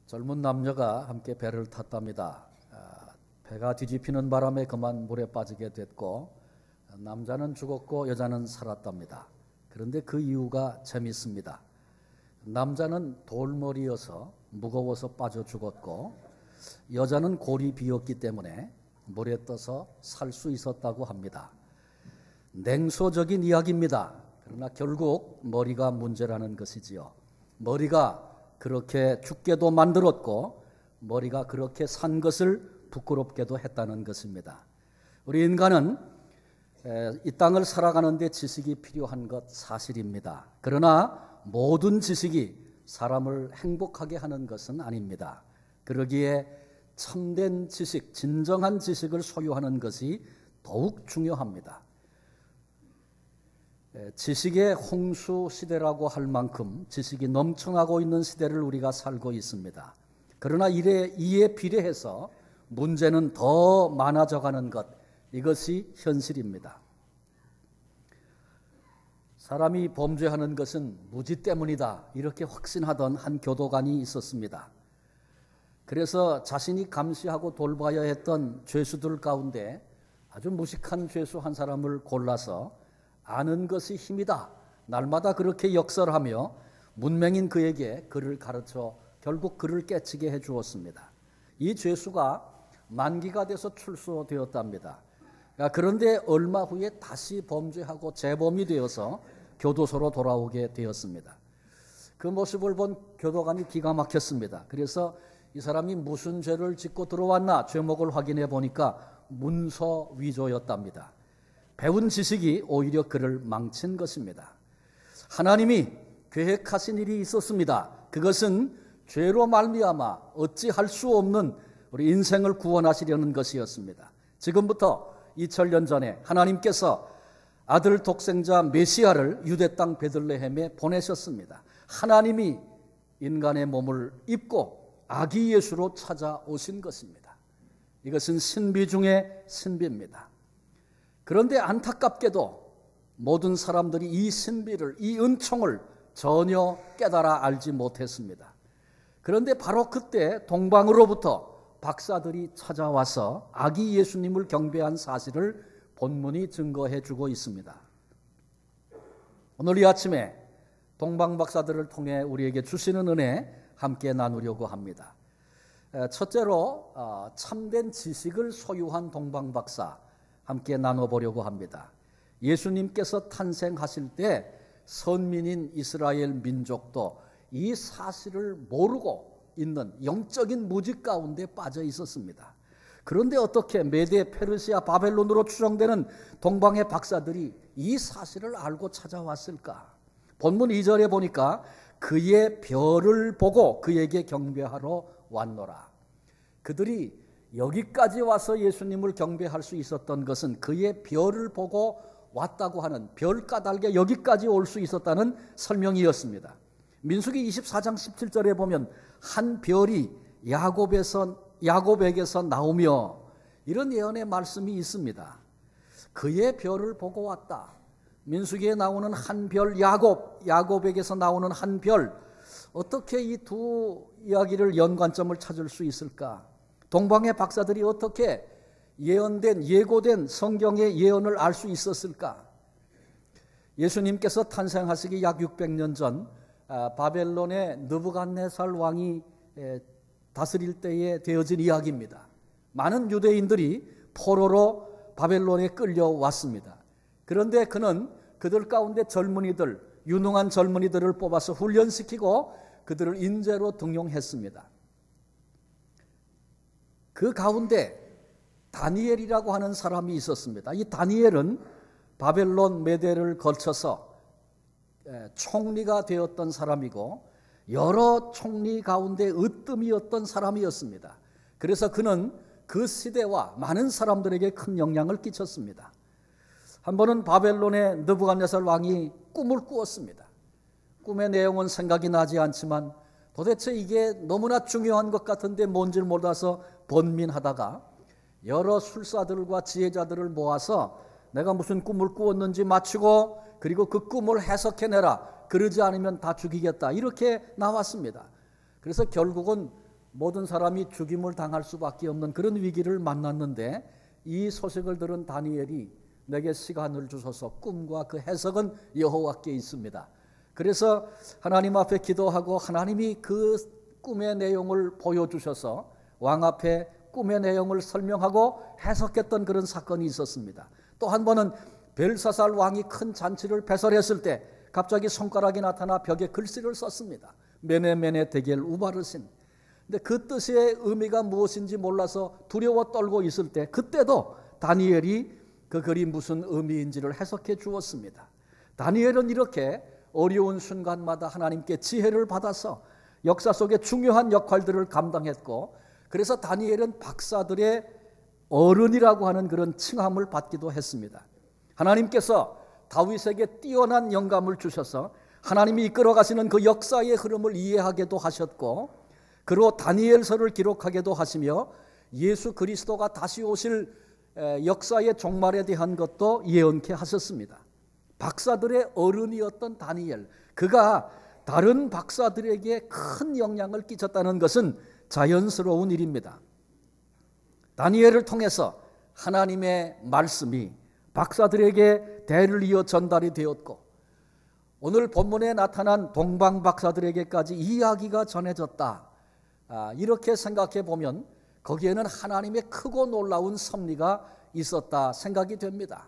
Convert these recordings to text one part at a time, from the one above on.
젊은 남녀가 함께 배를 탔답니다. 배가 뒤집히는 바람에 그만 물에 빠지게 됐고 남자는 죽었고 여자는 살았답니다. 그런데 그 이유가 재밌습니다. 남자는 돌머리여서 무거워서 빠져 죽었고 여자는 골이 비었기 때문에 물에 떠서 살 수 있었다고 합니다. 냉소적인 이야기입니다. 그러나 결국 머리가 문제라는 것이지요. 머리가 그렇게 죽게도 만들었고 머리가 그렇게 산 것을 부끄럽게도 했다는 것입니다. 우리 인간은 이 땅을 살아가는 데 지식이 필요한 것 사실입니다. 그러나 모든 지식이 사람을 행복하게 하는 것은 아닙니다. 그러기에 참된 지식, 진정한 지식을 소유하는 것이 더욱 중요합니다. 지식의 홍수 시대라고 할 만큼 지식이 넘쳐나고 있는 시대를 우리가 살고 있습니다. 그러나 이에 비례해서 문제는 더 많아져가는 것, 이것이 현실입니다. 사람이 범죄하는 것은 무지 때문이다, 이렇게 확신하던 한 교도관이 있었습니다. 그래서 자신이 감시하고 돌봐야 했던 죄수들 가운데 아주 무식한 죄수 한 사람을 골라서 아는 것이 힘이다, 날마다 그렇게 역설하며 문맹인 그에게 글을 가르쳐 결국 그를 깨치게 해주었습니다. 이 죄수가 만기가 돼서 출소되었답니다. 그런데 얼마 후에 다시 범죄하고 재범이 되어서 교도소로 돌아오게 되었습니다. 그 모습을 본 교도관이 기가 막혔습니다. 그래서 이 사람이 무슨 죄를 짓고 들어왔나 죄목을 확인해 보니까 문서 위조였답니다. 배운 지식이 오히려 그를 망친 것입니다. 하나님이 계획하신 일이 있었습니다. 그것은 죄로 말미암아 어찌할 수 없는 우리 인생을 구원하시려는 것이었습니다. 지금부터 2000년 전에 하나님께서 아들 독생자 메시아를 유대 땅 베들레헴에 보내셨습니다. 하나님이 인간의 몸을 입고 아기 예수로 찾아오신 것입니다. 이것은 신비 중의 신비입니다. 그런데 안타깝게도 모든 사람들이 이 신비를, 이 은총을 전혀 깨달아 알지 못했습니다. 그런데 바로 그때 동방으로부터 박사들이 찾아와서 아기 예수님을 경배한 사실을 본문이 증거해 주고 있습니다. 오늘 이 아침에 동방 박사들을 통해 우리에게 주시는 은혜 함께 나누려고 합니다. 첫째로 참된 지식을 소유한 동방 박사 함께 나눠보려고 합니다. 예수님께서 탄생하실 때 선민인 이스라엘 민족도 이 사실을 모르고 있는 영적인 무지 가운데 빠져 있었습니다. 그런데 어떻게 메데, 페르시아, 바벨론으로 추정되는 동방의 박사들이 이 사실을 알고 찾아왔을까? 본문 2절에 보니까 그의 별을 보고 그에게 경배하러 왔노라. 그들이 여기까지 와서 예수님을 경배할 수 있었던 것은 그의 별을 보고 왔다고 하는, 별 까닭에 여기까지 올 수 있었다는 설명이었습니다. 민수기 24장 17절에 보면 한 별이 야곱에게서 나오며, 이런 예언의 말씀이 있습니다. 그의 별을 보고 왔다. 민수기에 나오는 한 별, 야곱에게서 나오는 한 별, 어떻게 이 두 이야기를 연관점을 찾을 수 있을까? 동방의 박사들이 어떻게 예고된 성경의 예언을 알 수 있었을까? 예수님께서 탄생하시기 약 600년 전 바벨론의 느부갓네살 왕이 다스릴 때에 되어진 이야기입니다. 많은 유대인들이 포로로 바벨론에 끌려왔습니다. 그런데 그는 그들 가운데 젊은이들, 유능한 젊은이들을 뽑아서 훈련시키고 그들을 인재로 등용했습니다. 그 가운데 다니엘이라고 하는 사람이 있었습니다. 이 다니엘은 바벨론 메대를 거쳐서 총리가 되었던 사람이고 여러 총리 가운데 으뜸이었던 사람이었습니다. 그래서 그는 그 시대와 많은 사람들에게 큰 영향을 끼쳤습니다. 한 번은 바벨론의 느부갓네살 왕이 꿈을 꾸었습니다. 꿈의 내용은 생각이 나지 않지만 도대체 이게 너무나 중요한 것 같은데 뭔지를 몰라서 번민하다가 여러 술사들과 지혜자들을 모아서 내가 무슨 꿈을 꾸었는지 맞추고 그리고 그 꿈을 해석해내라. 그러지 않으면 다 죽이겠다. 이렇게 나왔습니다. 그래서 결국은 모든 사람이 죽임을 당할 수밖에 없는 그런 위기를 만났는데 이 소식을 들은 다니엘이 내게 시간을 주셔서 꿈과 그 해석은 여호와께 있습니다. 그래서 하나님 앞에 기도하고 하나님이 그 꿈의 내용을 보여주셔서 왕 앞에 꿈의 내용을 설명하고 해석했던 그런 사건이 있었습니다. 또 한 번은 벨사살 왕이 큰 잔치를 배설했을 때 갑자기 손가락이 나타나 벽에 글씨를 썼습니다. 메네메네 데겔 우바르신. 근데 그 뜻의 의미가 무엇인지 몰라서 두려워 떨고 있을 때 그때도 다니엘이 그 글이 무슨 의미인지를 해석해 주었습니다. 다니엘은 이렇게 어려운 순간마다 하나님께 지혜를 받아서 역사 속에 중요한 역할들을 감당했고, 그래서 다니엘은 박사들의 어른이라고 하는 그런 칭함을 받기도 했습니다. 하나님께서 다윗에게 뛰어난 영감을 주셔서 하나님이 이끌어 가시는 그 역사의 흐름을 이해하게도 하셨고, 그로 다니엘서를 기록하게도 하시며 예수 그리스도가 다시 오실 역사의 종말에 대한 것도 예언케 하셨습니다. 박사들의 어른이었던 다니엘, 그가 다른 박사들에게 큰 영향을 끼쳤다는 것은 자연스러운 일입니다. 다니엘을 통해서 하나님의 말씀이 박사들에게 대를 이어 전달이 되었고, 오늘 본문에 나타난 동방 박사들에게까지 이야기가 전해졌다. 이렇게 생각해 보면 거기에는 하나님의 크고 놀라운 섭리가 있었다 생각이 됩니다.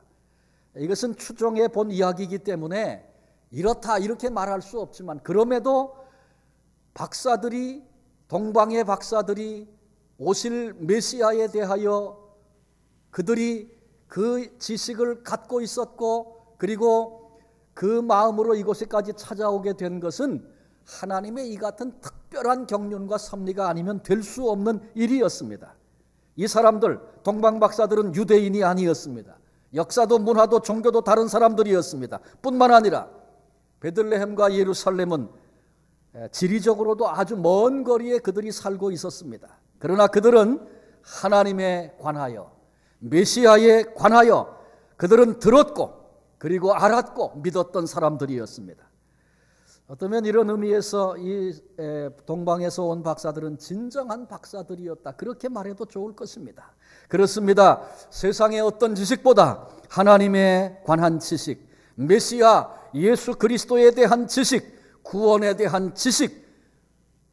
이것은 추정해 본 이야기이기 때문에 이렇다 이렇게 말할 수 없지만, 그럼에도 박사들이, 동방의 박사들이 오실 메시아에 대하여 그들이 그 지식을 갖고 있었고, 그리고 그 마음으로 이곳에까지 찾아오게 된 것은 하나님의 이 같은 특별한 경륜과 섭리가 아니면 될 수 없는 일이었습니다. 이 사람들, 동방 박사들은 유대인이 아니었습니다. 역사도 문화도 종교도 다른 사람들이었습니다. 뿐만 아니라 베들레헴과 예루살렘은 지리적으로도 아주 먼 거리에 그들이 살고 있었습니다. 그러나 그들은 하나님에 관하여, 메시아에 관하여 그들은 들었고 그리고 알았고 믿었던 사람들이었습니다. 어쩌면 이런 의미에서 이 동방에서 온 박사들은 진정한 박사들이었다, 그렇게 말해도 좋을 것입니다. 그렇습니다. 세상의 어떤 지식보다 하나님에 관한 지식, 메시아 예수 그리스도에 대한 지식, 구원에 대한 지식,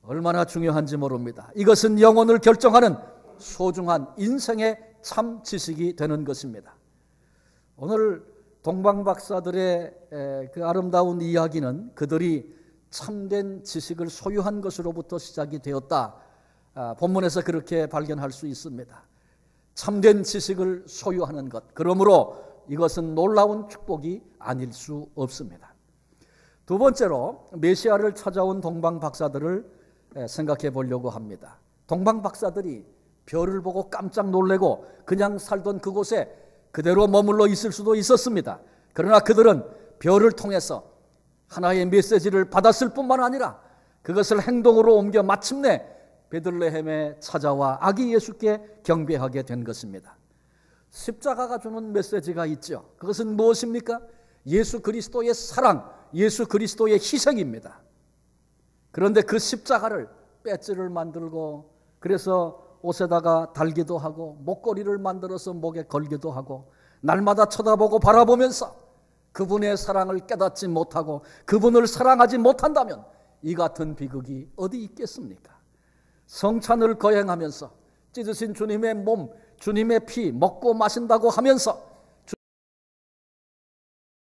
얼마나 중요한지 모릅니다. 이것은 영혼을 결정하는 소중한 인생의 참 지식이 되는 것입니다. 오늘 동방 박사들의 그 아름다운 이야기는 그들이 참된 지식을 소유한 것으로부터 시작이 되었다. 본문에서 그렇게 발견할 수 있습니다. 참된 지식을 소유하는 것, 그러므로 이것은 놀라운 축복이 아닐 수 없습니다. 두 번째로 메시아를 찾아온 동방 박사들을 생각해 보려고 합니다. 동방 박사들이 별을 보고 깜짝 놀래고 그냥 살던 그곳에 그대로 머물러 있을 수도 있었습니다. 그러나 그들은 별을 통해서 하나의 메시지를 받았을 뿐만 아니라 그것을 행동으로 옮겨 마침내 베들레헴에 찾아와 아기 예수께 경배하게 된 것입니다. 십자가가 주는 메시지가 있죠. 그것은 무엇입니까? 예수 그리스도의 사랑, 예수 그리스도의 희생입니다. 그런데 그 십자가를 배지를 만들고, 그래서 옷에다가 달기도 하고 목걸이를 만들어서 목에 걸기도 하고, 날마다 쳐다보고 바라보면서 그분의 사랑을 깨닫지 못하고 그분을 사랑하지 못한다면 이 같은 비극이 어디 있겠습니까? 성찬을 거행하면서 찢으신 주님의 몸, 주님의 피 먹고 마신다고 하면서